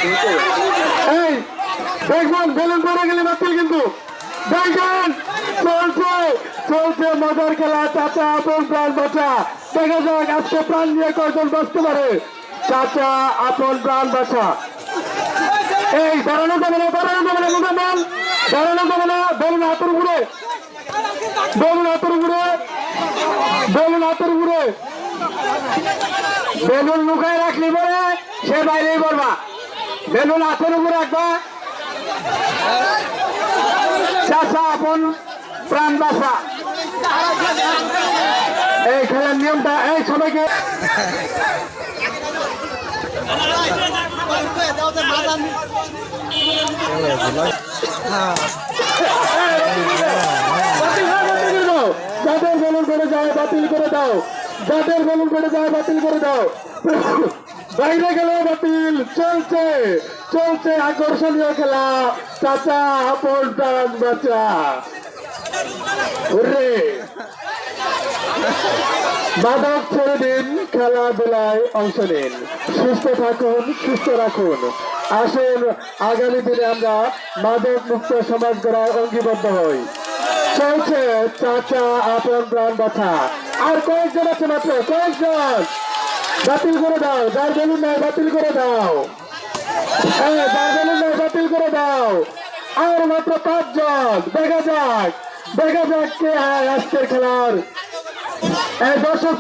এই দেখবেন বেলুন পড়ে গেলে বাতিল কিন্তু দেখবেন চলছে চলছে মজার খেলা চাচা আপন প্রাণ বাঁচা দেখা যাক আজকে প্রাণ নিয়ে কয়জন বাঁচতে পারে চাচা আপন প্রাণ বাঁচা এই দাঁড়ানো যাবে না মুসলমান দাঁড়ানো যাবে না বলুন হাতের উপরে বেলুন লুকায় রাখলি বলে সে বাইরেই বলবা বেলুন হাতের উপরে রাখবা চাচা আপন প্রাণ বাঁচা এই খেলার নিয়মটা এই সবাইকে যাদের বেলুন করে যায় বাতিল করে দাও যাদের বেলুন করে যায় বাতিল করে দাও বাইরে গেলে বাতিল চলছে চলছে আকর্ষণীয় খেলা চাচা আপন প্রাণ বাঁচা মাদক ছেড়ে দিন খেলাধুলায় অংশ নিন সুস্থ থাকুন সুস্থ রাখুন আসুন আগামী দিনে আমরা মাদক মুক্ত সমাজ গড়ার অঙ্গীবদ্ধ হই চলছে চাচা আপন প্রাণ বাঁচা আর কয়েকজন আছে মাত্র কয়েকজন বাতিল করে দাও যার বেলুন নাই বাতিল করে দাও হ্যাঁ যার বেলুন নাই বাতিল করে দাও আর মাত্র 5 জন দেখা যাক কে হয় আজকের খেলার দর্শক